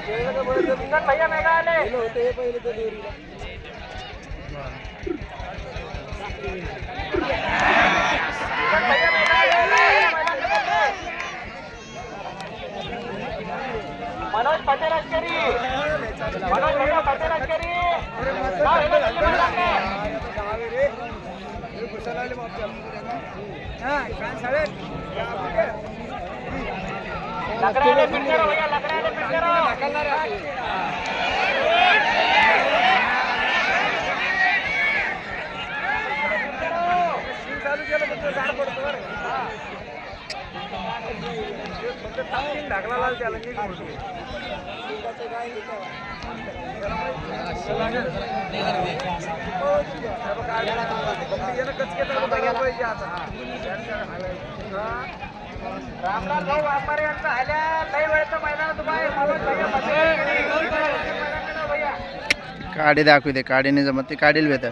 भैया मेगा आले मनोज पटेलकरी मनोज भैया पटेलकरी लकड़ाले पिक्चर भैया लकड़ाले पिक्चर चालू केलं म्हणजे झाड पडतो बरं फक्त थांबून ढाकला लाल त्याला की रामलाल भाऊ व्यापारी यांचा आल्या लई वेळचं मैदानात उभा आहे भैया काडी दाखवू दे काडीने जमत ते काढील भेट